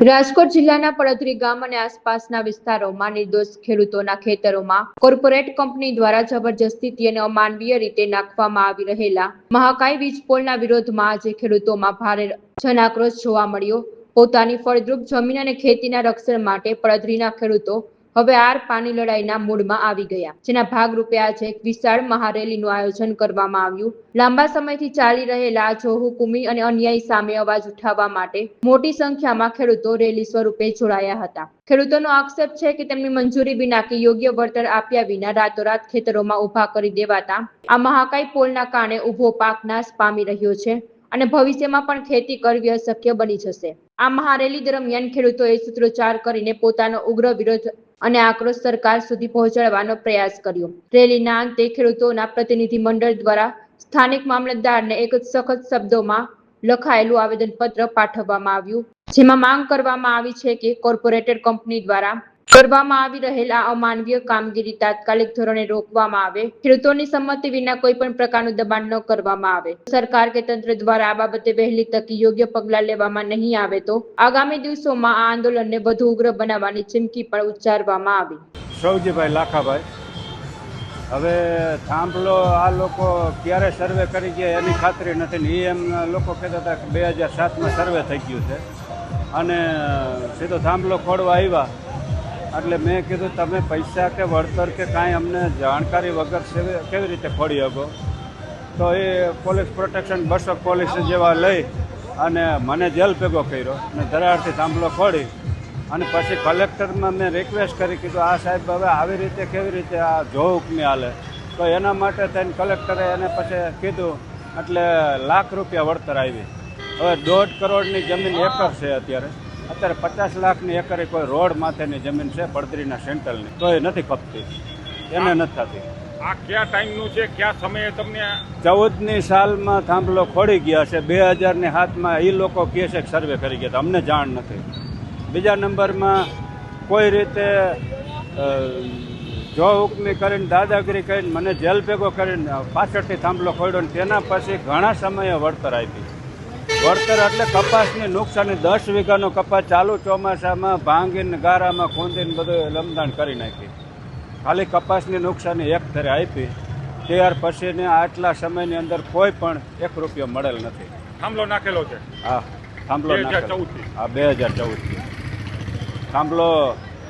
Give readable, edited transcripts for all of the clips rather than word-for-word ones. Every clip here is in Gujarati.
રાજકોટ જિલ્લાના પડધરી ગામ અને આસપાસના વિસ્તારોમાં નિર્દોષ ખેડૂતોના ખેતરોમાં કોર્પોરેટ કંપની દ્વારા જબરજસ્તીથી અને અમાનવીય રીતે નાખવામાં આવી રહેલા મહાકાય વીજ પોલના વિરોધમાં આજે ખેડૂતોમાં ભારે જનાક્રોશ જોવા મળ્યો। પોતાની ફળદ્રુપ જમીન અને ખેતીના રક્ષણ માટે પડધરીના ખેડૂતો હવે આર પાની લડાઈના મૂડમાં આવી ગયા, જેના ભાગરૂપે આજે એક વિશાળ મહારેલીનું આયોજન કરવામાં આવ્યું। લાંબા સમયથી ચાલી રહેલા જોહુકુમી અને અન્યાય સામે અવાજ ઉઠાવવા માટે મોટી સંખ્યામાં ખેડૂતો રેલી સ્વરૂપે જોડાયા હતા। ખેડૂતોનો આક્ષેપ છે કે તેમની મંજૂરી વિના કે યોગ્ય વળતર આપ્યા વિના રાતોરાત ખેતરોમાં ઉભા કરી દેવાતા આ મહાકાય પોલના કારણે ઉભો પાક નાશ પામી રહ્યો છે અને ભવિષ્યમાં પણ ખેતી કરવી અશક્ય બની જશે। આ મહારેલી દરમિયાન ખેડૂતોએ સૂત્રોચ્ચાર કરીને પોતાનો ઉગ્ર વિરોધ અને આક્રોશ સરકાર સુધી પહોંચાડવાનો પ્રયાસ કર્યો। રેલીના અંતે ખેડૂતોના પ્રતિનિધિ મંડળ દ્વારા સ્થાનિક મામલતદારને એક સખત શબ્દોમાં લખાયેલું આવેદનપત્ર પાઠવવામાં આવ્યું, જેમાં માંગ કરવામાં આવી છે કે કોર્પોરેટેડ કંપની દ્વારા કરવામાં આવી રહેલા અમાનવીય કામગીરી તાત્કાલિક ધોરણે રોકવામાં આવે, ખેડૂતોની સંમતિ વિના કોઈ પણ પ્રકારનું દબાણ ન કરવામાં આવે। સરકાર કે તંત્ર દ્વારા આ બાબતે વહેલી તકે યોગ્ય પગલાં લેવામાં નહીં આવે તો આગામી દિવસોમાં આ આંદોલનને વધુ ઉગ્ર બનાવવાની ચીમકી પણ ઉચ્ચારવામાં આવી। સૌજીભાઈ લાખાભાઈ, હવે થાંભલો આ લોકો ક્યારે સર્વે કરી ગયા એની ખાતરી નથી ને એમ લોકો કહેતા હતા કે 2007માં સર્વે થઈ ગયું છે અને સીધો થાંભલો ખોડવા આવ્યા એટલે મેં કીધું તમે પૈસા કે વળતર કે કાંઈ અમને જાણકારી વગર કેવી રીતે ખોડી શકો, તો એ પોલીસ પ્રોટેક્શન 200 પોલીસ જેવા લઈ અને મને જેલ ભેગો કર્યો અને ધરાડથી થાંભલો ખોડી અને પછી કલેક્ટરમાં મેં રિક્વેસ્ટ કરી કીધું આ સાહેબ હવે આવી રીતે કેવી રીતે આ જોહુકમી હાલે, તો એના માટે થઈને કલેક્ટરે એને પછી કીધું એટલે લાખ રૂપિયા વળતર આવી। હવે 1.5 કરોડની જમીન એકર છે અત્યારે 50 લાખની એકરે કોઈ રોડ માથેની જમીન છે પડધરીના સેન્ટ્રલની, તો એ નથી ખપતી, એને નથી થતી। આ કયા ટાઈમનું છે, કયા સમયે તમને? 14ની સાલમાં થાંભલો ખોડી ગયા છે, 2007માં એ લોકો કહે છે કે સર્વે કરી ગયા, અમને જાણ નથી। બીજા નંબરમાં કોઈ રીતે જોહુકમી કરીને દાદાગીરી કરીને મને જેલ ભેગો કરીને પાછળથી થાંભલો ખોડ્યો ને તેના પછી ઘણા સમયે વળતર આપી। વળતર એટલે કપાસની નુકસાની 10 વીઘાનો કપાસ ચાલુ ચોમાસામાં ભાંગીને ગારામાં ખૂંદીને બધું લમદાણ કરી નાખી, ખાલી કપાસની નુકસાની એક ધરે આપી। ત્યાર પછીને આટલા સમયની અંદર કોઈ પણ 1 રૂપિયો મળેલ નથી। થાંભલો નાખેલો છે? હા, થાંભલો નાખેલો, હા 2014થી થાંભલો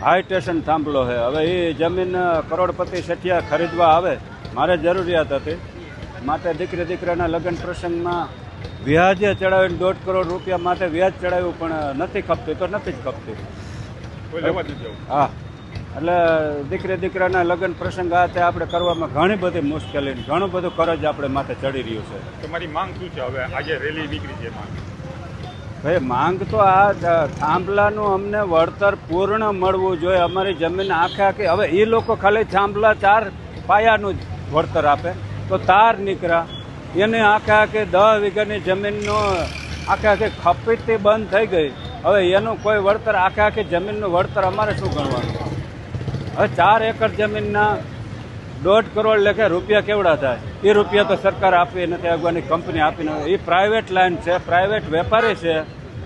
હાઈ સ્ટેશન થાંભલો છે। હવે એ જમીન કરોડપતિ શેઠિયા ખરીદવા આવે, મારે જરૂરિયાત હતી માટે દીકરાના લગ્ન પ્રસંગમાં વ્યાજે ચડાવીને 1.5 કરોડ રૂપિયા માટે વ્યાજ ચડાવ્યું પણ નથી ખપતી, તો નથી જ ખપતી। હા, એટલે દીકરાના લગ્ન પ્રસંગ આ તે આપણે કરવામાં ઘણી બધી મુશ્કેલી, ઘણું બધું કરજ આપણે માથે ચડી રહ્યું છે। તમારી માંગ શું છે? હવે આજે રેલી નીકળી છે, માંગ ભાઈ માંગ તો આ થાંભલાનું અમને વળતર પૂર્ણ મળવું જોઈએ। અમારી જમીન આખી હવે એ લોકો ખાલી થાંભલા 4 પાયાનું જ વળતર આપે તો તાર નીકળ્યા, એને આખી 10 વીઘાની જમીનનો આખી ખપતી બંધ થઈ ગઈ। હવે એનું કોઈ વળતર આખી જમીનનું વળતર અમારે શું ગણવાનું? હવે 4 એકર જમીનના 1.5 કરોડ લેખે રૂપિયા કેવડા થાય? એ રૂપિયા તો સરકાર આપી નથી, અગવાની કંપની આપી નથી, એ પ્રાઇવેટ લાઇન છે, પ્રાઇવેટ વેપારી છે,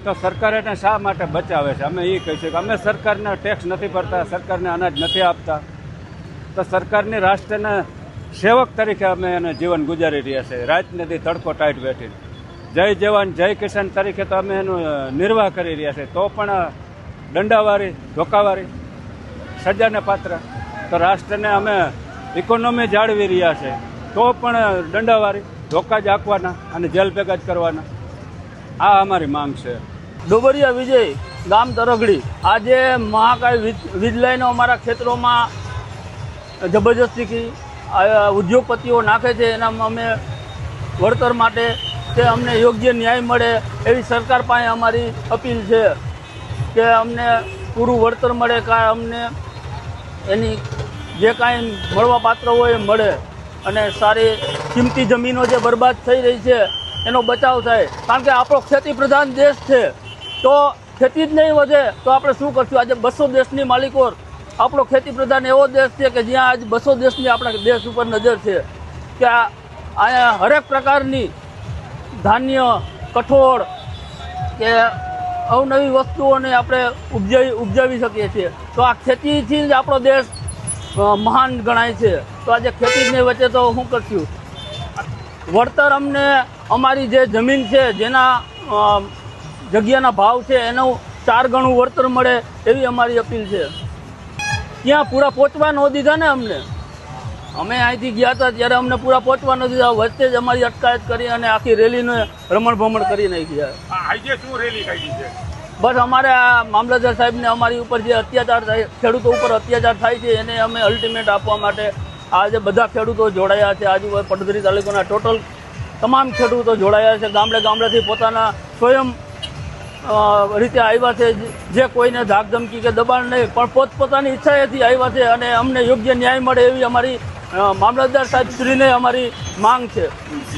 તો સરકાર એને શા માટે બચાવે છે? અમે એ કહીશું કે અમે સરકારને ટેક્સ નથી ભરતા, સરકારને અનાજ નથી આપતા, તો સરકારની રાષ્ટ્રના સેવક તરીકે અમે એને જીવન ગુજારી રહ્યા છીએ। રાતને દી તડકો ટાઈટ બેઠીને જય જવાન જય કિસાન તરીકે તો અમે એનું નિર્વાહ કરી રહ્યા છીએ, તો પણ દંડાવાળી ધોકાવાળી સજાને પાત્ર, તો રાષ્ટ્રને અમે ઇકોનોમી જાળવી રહ્યા છે તો પણ દંડાવાળી ધોકા જ આપવાના અને જેલ ભેગા જ કરવાના। આ અમારી માંગ છે। ડોબરિયા વિજય, ગામ તરગડી। આજે મહાકાય વીજ લાઈનો અમારા ખેતરોમાં જબરજસ્તી ઉદ્યોગપતિઓ નાખે છે, એનામાં અમે વળતર માટે કે અમને યોગ્ય ન્યાય મળે એવી સરકાર પાસે અમારી અપીલ છે કે અમને પૂરું વળતર મળે, કાંઈ અમને એની જે કાંઈ મળવા પાત્ર હોય એ મળે અને સારી કિંમતી જમીનો જે બરબાદ થઈ રહી છે એનો બચાવ થાય। કારણ કે આપણો ખેતી પ્રધાન દેશ છે, તો ખેતી જ નહીં વધે તો આપણે શું કરશું? આજે 200 દેશની માલિકો, આપણો ખેતી પ્રધાન એવો દેશ છે કે જ્યાં આજ 200 દેશની આપણા દેશ ઉપર નજર છે કે અહીંયા હરેક પ્રકારની ધાન્ય, કઠોળ કે અવનવી વસ્તુઓને આપણે ઉપજાવી શકીએ છીએ. તો આ ખેતીથી જ આપણો દેશ મહાન ગણાય છે. તો આજે ખેતીની વચ્ચે તો શું કરશું? વળતર અમને અમારી જે જમીન છે, જેના જગ્યાના ભાવ છે, એનું 4 ગણું વળતર મળે એવી અમારી અપીલ છે. ત્યાં પૂરા પહોંચવા ન દીધા ને અમને. અમે અહીંથી ગયા હતા ત્યારે અમને પૂરા પહોંચવા ન દીધા. વચ્ચે જ અમારી અટકાયત કરી અને આખી રેલીને રમણ ભમણ કરી નાખી. આજે શું રેલી કાઢી છે? બસ અમારે આ મામલતદાર સાહેબને અમારી ઉપર જે અત્યાચાર થાય, ખેડૂતો ઉપર અત્યાચાર થાય છે, એને અમે અલ્ટિમેટ આપવા માટે આજે બધા ખેડૂતો જોડાયા છે. આજુબાજુ પડધરી તાલુકાના ટોટલ તમામ ખેડૂતો જોડાયા છે. ગામડેથી પોતાના સ્વયં રીતે આવ્યા છે. જે કોઈને ધાકધમકી કે દબાણ નહીં, પણ પોતપોતાની ઈચ્છાએથી આવ્યા છે. અને અમને યોગ્ય ન્યાય મળે એવી અમારી મામલતદાર સાહેબ શ્રીને અમારી માંગ છે.